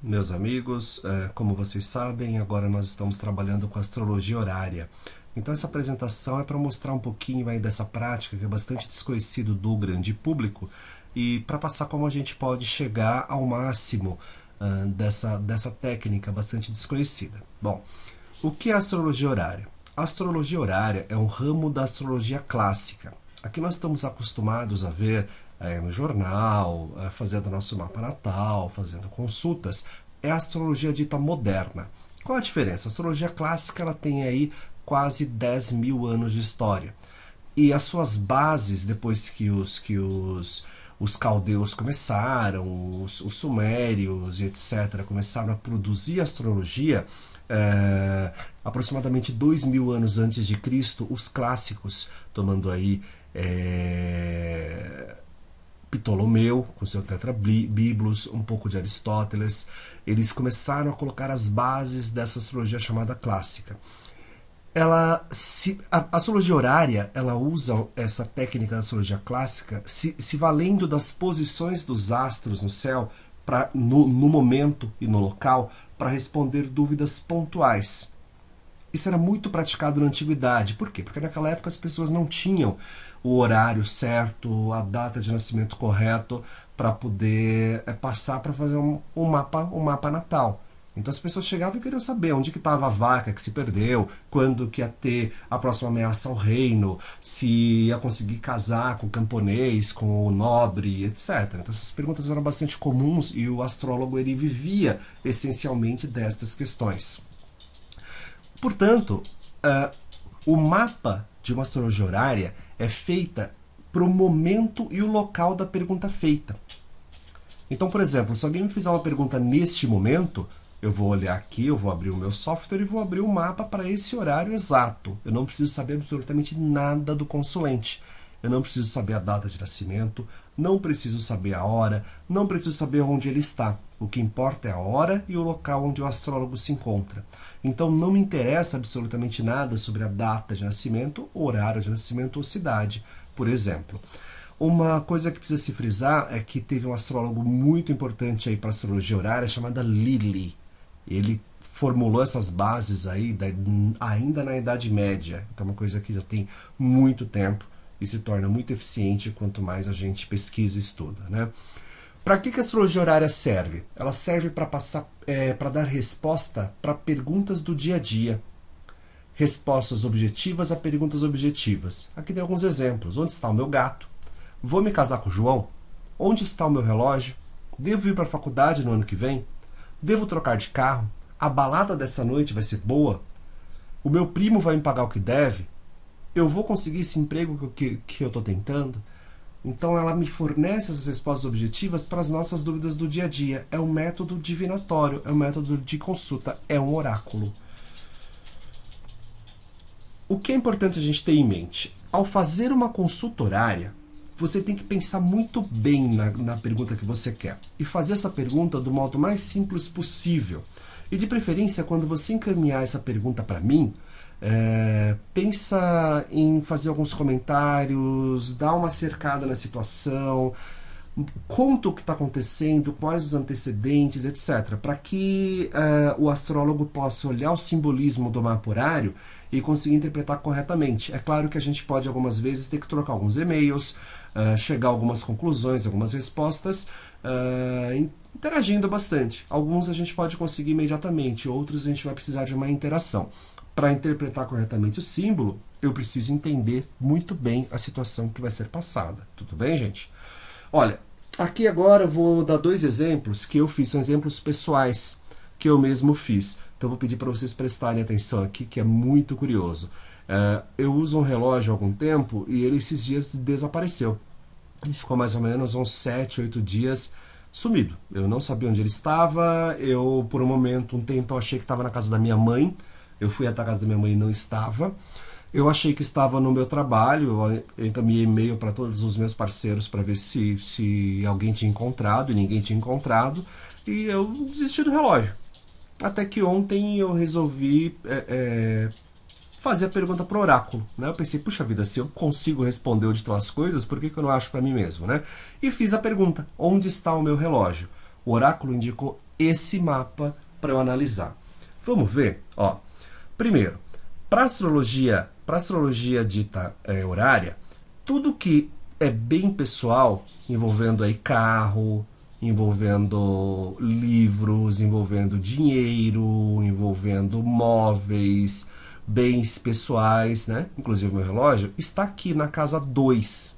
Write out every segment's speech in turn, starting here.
Meus amigos, como vocês sabem, agora nós estamos trabalhando com astrologia horária. Então essa apresentação é para mostrar um pouquinho aí dessa prática que é bastante desconhecido do grande público e para passar como a gente pode chegar ao máximo dessa técnica bastante desconhecida. Bom, o que é astrologia horária? A astrologia horária é um ramo da astrologia clássica. Aqui nós estamos acostumados a ver no jornal, fazendo nosso mapa natal, fazendo consultas. É a astrologia dita moderna. Qual a diferença? A astrologia clássica ela tem aí quase 10 mil anos de história. E as suas bases, depois que os caldeus começaram, os sumérios e etc., começaram a produzir astrologia, aproximadamente 2 mil anos antes de Cristo, os clássicos, tomando aí Ptolomeu, com seu Tetrabiblos, um pouco de Aristóteles, eles começaram a colocar as bases dessa astrologia chamada clássica. A astrologia horária ela usa essa técnica da astrologia clássica se valendo das posições dos astros no céu no momento e no local para responder dúvidas pontuais. Isso era muito praticado na antiguidade. Por quê? Porque naquela época as pessoas não tinham o horário certo, a data de nascimento correto para poder passar para fazer um mapa natal. Então as pessoas chegavam e queriam saber onde que estava a vaca que se perdeu, quando que ia ter a próxima ameaça ao reino, se ia conseguir casar com o camponês, com o nobre, etc. Então essas perguntas eram bastante comuns e o astrólogo ele vivia essencialmente destas questões. Portanto, o mapa de uma astrologia horária é feita para o momento e o local da pergunta feita. Então, por exemplo, se alguém me fizer uma pergunta neste momento, eu vou olhar aqui, eu vou abrir o meu software e vou abrir o mapa para esse horário exato. Eu não preciso saber absolutamente nada do consulente. Eu não preciso saber a data de nascimento, não preciso saber a hora, não preciso saber onde ele está. O que importa é a hora e o local onde o astrólogo se encontra. Então não me interessa absolutamente nada sobre a data de nascimento, horário de nascimento ou cidade, por exemplo. Uma coisa que precisa se frisar é que teve um astrólogo muito importante aí para a astrologia horária chamada Lilly. Ele formulou essas bases aí ainda na Idade Média. Então é uma coisa que já tem muito tempo e se torna muito eficiente quanto mais a gente pesquisa e estuda, né? Para que a astrologia horária serve? Ela serve para dar resposta para perguntas do dia a dia. Respostas objetivas a perguntas objetivas. Aqui tem alguns exemplos. Onde está o meu gato? Vou me casar com o João? Onde está o meu relógio? Devo ir para a faculdade no ano que vem? Devo trocar de carro? A balada dessa noite vai ser boa? O meu primo vai me pagar o que deve? Eu vou conseguir esse emprego que eu estou tentando? Então ela me fornece essas respostas objetivas para as nossas dúvidas do dia a dia. É um método divinatório, é um método de consulta, é um oráculo. O que é importante a gente ter em mente? Ao fazer uma consulta horária, você tem que pensar muito bem na pergunta que você quer e fazer essa pergunta do modo mais simples possível. E de preferência, quando você encaminhar essa pergunta para mim, pensa em fazer alguns comentários, dá uma cercada na situação, conta o que está acontecendo, quais os antecedentes, etc. Para que o astrólogo possa olhar o simbolismo do mapa horário e conseguir interpretar corretamente. É claro que a gente pode algumas vezes ter que trocar alguns e-mails, chegar a algumas conclusões, algumas respostas, interagindo bastante. Alguns a gente pode conseguir imediatamente, outros a gente vai precisar de uma interação. Para interpretar corretamente o símbolo, eu preciso entender muito bem a situação que vai ser passada. Tudo bem, gente? Olha, aqui agora eu vou dar dois exemplos que eu fiz, são exemplos pessoais que eu mesmo fiz. Então eu vou pedir para vocês prestarem atenção aqui, que é muito curioso. Eu uso um relógio há algum tempo e ele esses dias desapareceu. Ele ficou mais ou menos uns 7, 8 dias sumido. Eu não sabia onde ele estava, por um momento, um tempo, eu achei que estava na casa da minha mãe. Eu fui até a casa da minha mãe e não estava. Eu achei que estava no meu trabalho, eu encaminhei e-mail para todos os meus parceiros para ver se alguém tinha encontrado, e ninguém tinha encontrado, e eu desisti do relógio. Até que ontem eu resolvi fazer a pergunta pro oráculo, né? Eu pensei, puxa vida, se eu consigo responder onde estão as coisas, por que eu não acho para mim mesmo, né? E fiz a pergunta, onde está o meu relógio? O oráculo indicou esse mapa para eu analisar. Vamos ver? Ó, primeiro, para astrologia dita horária, tudo que é bem pessoal, envolvendo aí carro, envolvendo livros, envolvendo dinheiro, envolvendo móveis, bens pessoais, né? Inclusive meu relógio, está aqui na casa 2,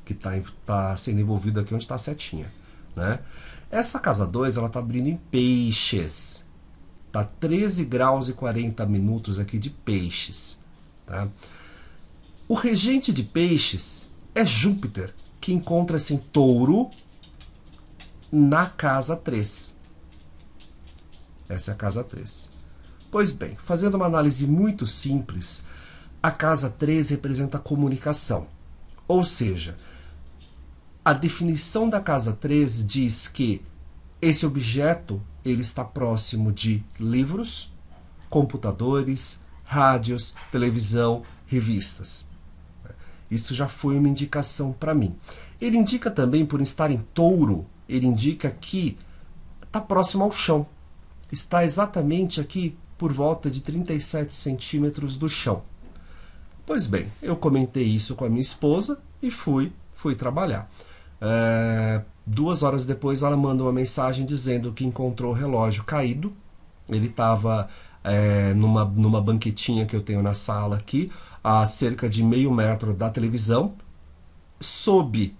que está sendo envolvido aqui onde está a setinha, né? Essa casa 2, ela está abrindo em peixes. Tá 13 graus e 40 minutos aqui de peixes, tá? O regente de peixes é Júpiter, que encontra-se em Touro na casa 3. Essa é a casa 3. Pois bem, fazendo uma análise muito simples, a casa 3 representa a comunicação. Ou seja, a definição da casa 3 diz que esse objeto ele está próximo de livros, computadores, rádios, televisão, revistas. Isso já foi uma indicação para mim. Ele indica também, por estar em Touro, ele indica que está próximo ao chão. Está exatamente aqui por volta de 37 centímetros do chão. Pois bem, eu comentei isso com a minha esposa e fui trabalhar. 2 horas depois ela manda uma mensagem dizendo que encontrou o relógio caído. Ele estava numa banquetinha que eu tenho na sala aqui, a cerca de meio metro da televisão, sob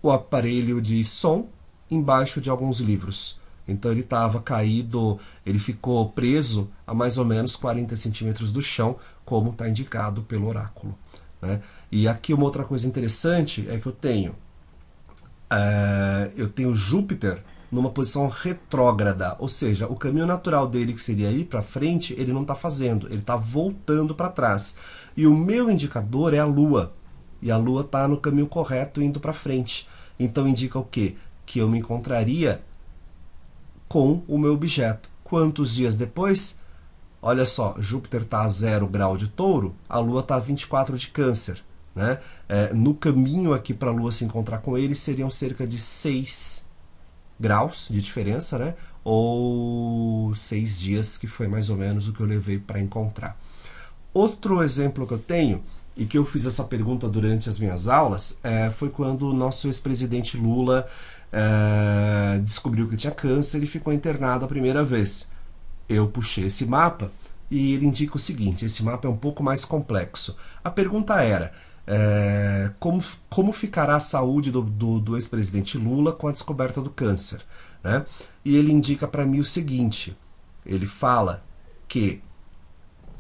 o aparelho de som, embaixo de alguns livros. Então ele estava caído, ele ficou preso a mais ou menos 40 centímetros do chão, como está indicado pelo oráculo, né? E aqui uma outra coisa interessante é que eu tenho Júpiter numa posição retrógrada, ou seja, o caminho natural dele, que seria ir para frente, ele não está fazendo, ele está voltando para trás. E o meu indicador é a Lua, e a Lua está no caminho correto, indo para frente. Então indica o quê? Que eu me encontraria com o meu objeto. Quantos dias depois? Olha só, Júpiter está a 0 grau de Touro, a Lua está a 24 de Câncer, né? No caminho aqui para a Lua se encontrar com ele, seriam cerca de 6 graus de diferença, né? Ou 6 dias, que foi mais ou menos o que eu levei para encontrar. Outro exemplo que eu tenho, e que eu fiz essa pergunta durante as minhas aulas, foi quando o nosso ex-presidente Lula descobriu que tinha câncer e ficou internado a primeira vez. Eu puxei esse mapa e ele indica o seguinte: esse mapa é um pouco mais complexo. A pergunta era: como ficará a saúde do ex-presidente Lula com a descoberta do câncer, né? E ele indica para mim o seguinte: ele fala que,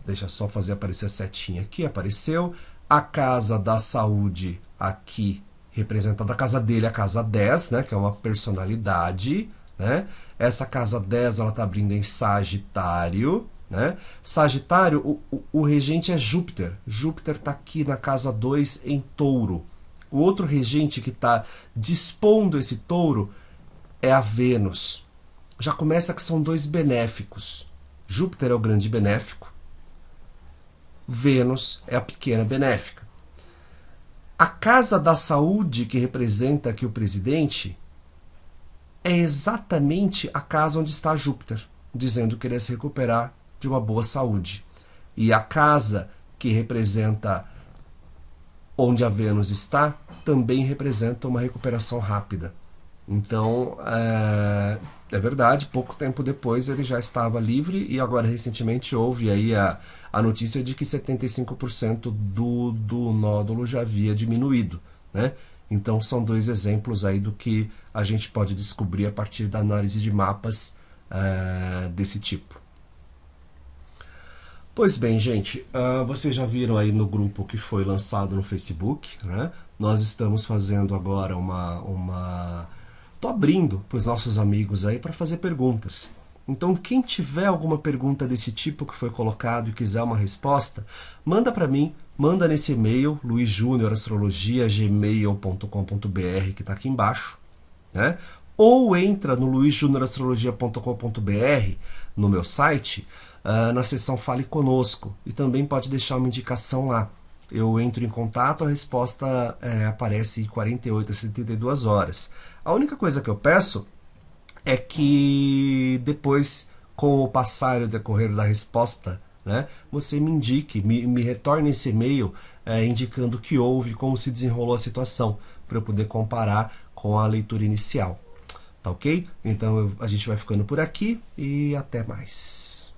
deixa eu só fazer aparecer a setinha aqui, apareceu, a casa da saúde aqui representada, a casa dele, a casa 10, né, que é uma personalidade, né? Essa casa 10 ela está abrindo em Sagitário, né? Sagitário, o regente é Júpiter. Júpiter está aqui na casa 2 em Touro. O outro regente que está dispondo esse Touro é a Vênus. Já começa que são 2 benéficos. Júpiter é o grande benéfico, Vênus é a pequena benéfica. A casa da saúde, que representa aqui o presidente, é exatamente a casa onde está Júpiter, dizendo que ele ia se recuperar de uma boa saúde. E a casa que representa onde a Vênus está, também representa uma recuperação rápida. Então, é verdade, pouco tempo depois ele já estava livre, e agora recentemente houve aí a notícia de que 75% do nódulo já havia diminuído, né? Então são 2 exemplos aí do que a gente pode descobrir a partir da análise de mapas desse tipo. Pois bem, gente, vocês já viram aí no grupo que foi lançado no Facebook, né? Nós estamos fazendo agora tô abrindo para os nossos amigos aí para fazer perguntas. Então, quem tiver alguma pergunta desse tipo que foi colocado e quiser uma resposta, manda para mim, manda nesse e-mail, luisjunior@gmail.com.br, que está aqui embaixo, né? Ou entra no luisjunior@astrologia.com.br, no meu site, na seção Fale Conosco, e também pode deixar uma indicação lá. Eu entro em contato, a resposta aparece em 48 a 72 horas. A única coisa que eu peço é que depois, com o passar e o decorrer da resposta, né, você me indique, me retorne esse e-mail indicando o que houve, como se desenrolou a situação, para eu poder comparar com a leitura inicial. Tá ok? Então a gente vai ficando por aqui e até mais.